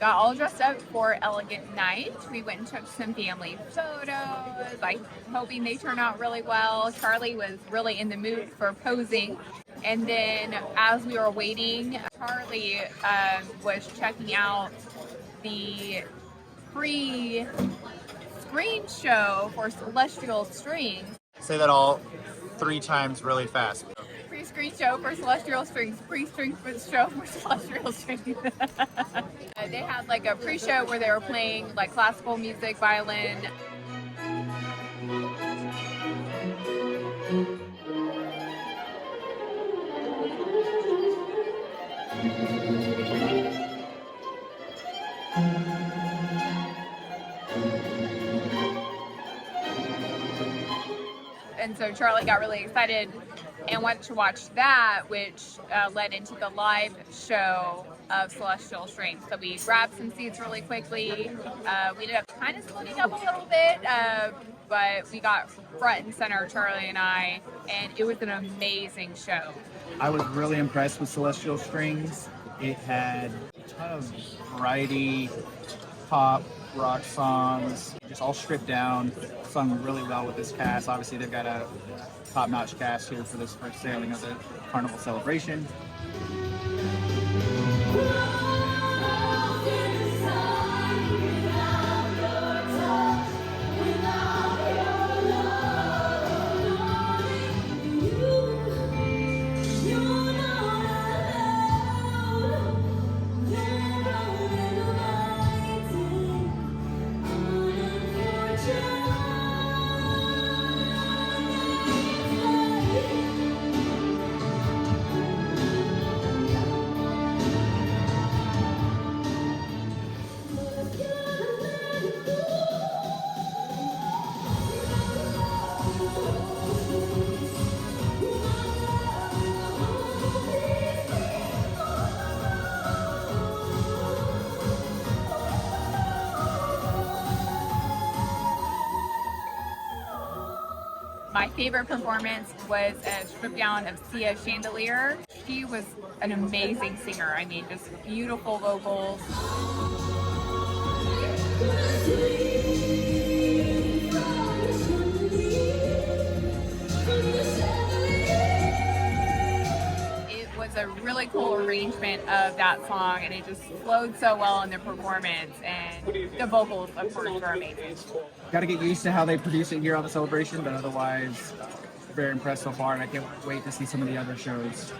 got all dressed up for Elegant Night. We went and took some family photos, like hoping they turn out really well. Charlie was really in the mood for posing. And then as we were waiting, Charlie was checking out the pre-screen show for Celestial Strings. Say that all 3 times really fast. Pre-screen show for Celestial Strings. Pre-screen show for Celestial Strings. They had like a pre-show where they were playing like classical music, violin. And so Charlie got really excited and went to watch that, which led into the live show of Celestial Strings. So we grabbed some seats really quickly. We ended up kind of splitting up a little bit, but we got front and center, Charlie and I, and it was an amazing show. I was really impressed with Celestial Strings. It had a ton of variety, pop, rock songs, just all stripped down, sung really well with this cast. Obviously, they've got a top-notch cast here for this first sailing of the Carnival Celebration. My favorite performance was a strip down of Sia Chandelier. She was an amazing singer. I mean, just beautiful vocals. It was a really cool arrangement of that song, and it just flowed so well in the performance, and the vocals, of course, were amazing. Got to get used to how they produce it here on the Celebration, but otherwise, very impressed so far, and I can't wait to see some of the other shows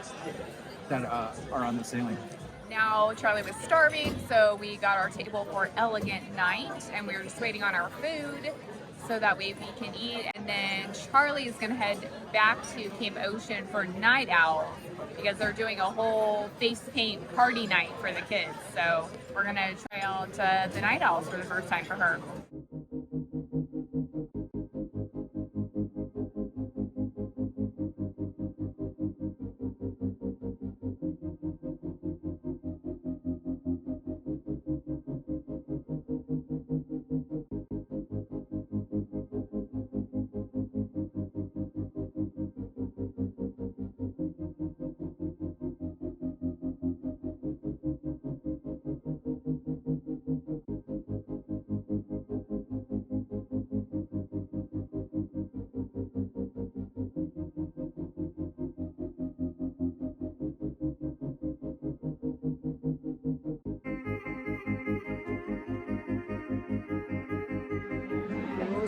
that are on the sailing. Now Charlie was starving, so we got our table for Elegant Night, and we were just waiting on our food so that way we can eat. And then Charlie is going to head back to Camp Ocean for Night Out because they're doing a whole face paint party night for the kids. So we're going to try out the Night Owls for the first time for her.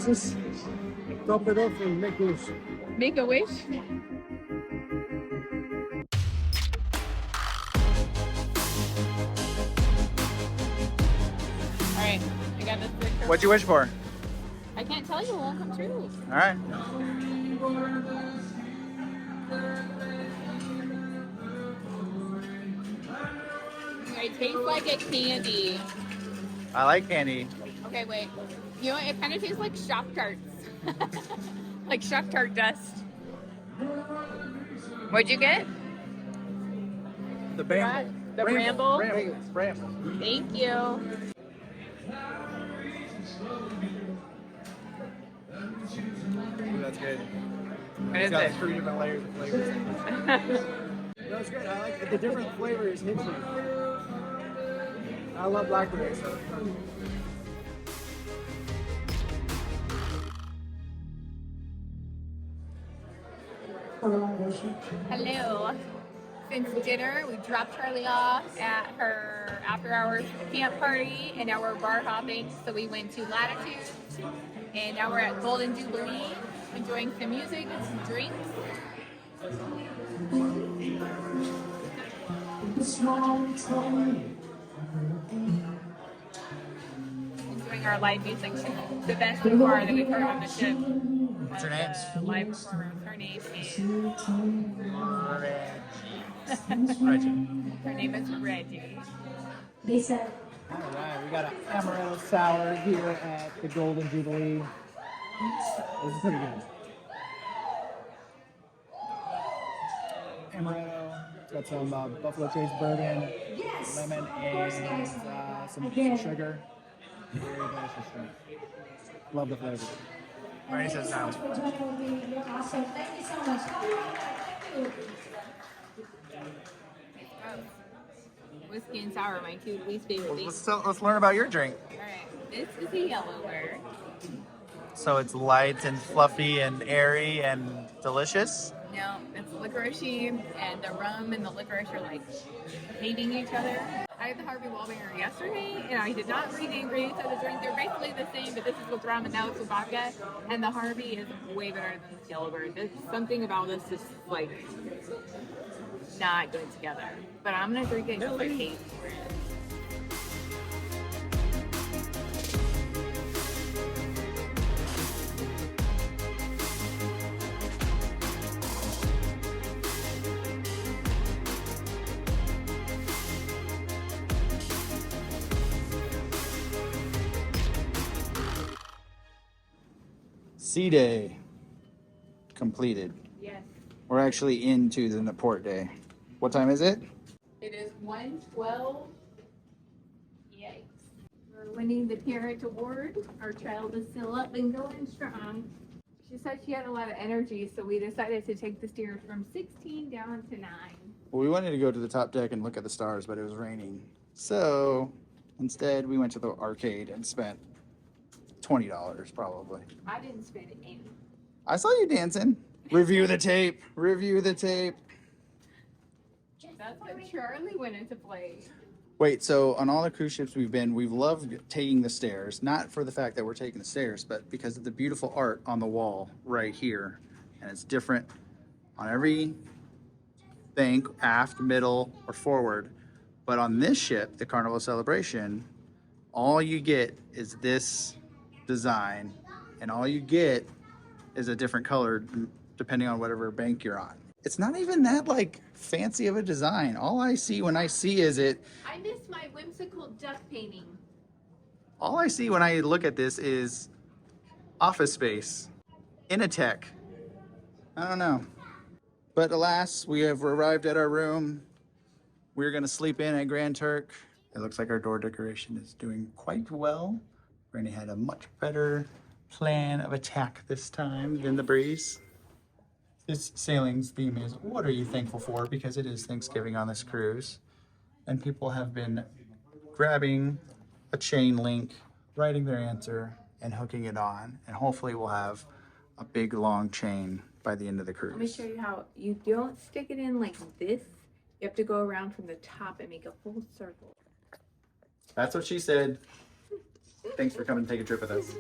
Just top it off and make a wish. Make a wish? Alright, I got this picture. What'd you wish for? I can't tell you, it won't come true. All right. It tastes like a candy. I like candy. Okay, wait. You know what? It kind of tastes like Shop Tarts. Like Shop Tart dust. What'd you get? The bramble. The bramble? Bramble. Thank you. Ooh, that's good. What is got it? 3 different layers of flavors. That's good. I like it. The different flavors hit you. I love blackberries. So. Hello. Since dinner, we dropped Charlie off at her after hours camp party, and now we're bar hopping. So we went to Latitudes, and now we're at Golden Jubilee, enjoying some music and some drinks. Enjoying our live music. The best bar that we've heard on the ship. What's her name? Live performance. Her name is Reggie. Her name is Reggie. Lisa. All right, we got an amaretto sour here at the Golden Jubilee. This is pretty good. Amaretto, got some Buffalo Trace bourbon, Yes. lemon, Of course, and guys. some Again. sugar. Very delicious drink. Love the flavor. Already says no. For joining me. You're awesome. Thank you so much. Thank you. Whiskey and sour, my two least favorite things. Let's learn about your drink. Alright, this is a yellow bird. So it's light and fluffy and airy and delicious. No, it's licoricey, and the rum and the licorice are like hating each other. I had the Harvey Wallbanger yesterday, and I did not read the ingredients of the drink. They're basically the same, but this is with rum and now it's with vodka. And the Harvey is way better than this yellow bird. There's something about this is like not good together. But I'm gonna drink it because I hate it. Sea day completed. Yes. We're actually into the Newport day. What time is it? It is 1:12. Yikes. We're winning the Parent Award. Our child is still up and going strong. She said she had a lot of energy, so we decided to take the stairs from 16 down to 9. Well, we wanted to go to the top deck and look at the stars, but it was raining. So instead, we went to the arcade and spent $20 probably. I didn't spend any. I saw you dancing. Review the tape. Review the tape. That's when Charlie went into play. Wait, so on all the cruise ships we've been, we've loved taking the stairs. Not for the fact that we're taking the stairs, but because of the beautiful art on the wall right here. And it's different on every thing, aft, middle, or forward. But on this ship, the Carnival Celebration, all you get is this design, and all you get is a different color depending on whatever bank you're on. It's not even that like fancy of a design. All I see when I see is it. I miss my whimsical duck painting. All I see when I look at this is office space, Initech. I don't know. But alas, we have arrived at our room. We're gonna sleep in at Grand Turk. It looks like our door decoration is doing quite well. Randy had a much better plan of attack this time than the breeze. This sailing's theme is, what are you thankful for? Because it is Thanksgiving on this cruise. And people have been grabbing a chain link, writing their answer, and hooking it on. And hopefully we'll have a big long chain by the end of the cruise. Let me show you how you don't stick it in like this. You have to go around from the top and make a full circle. That's what she said. Thanks for coming to take a trip with us.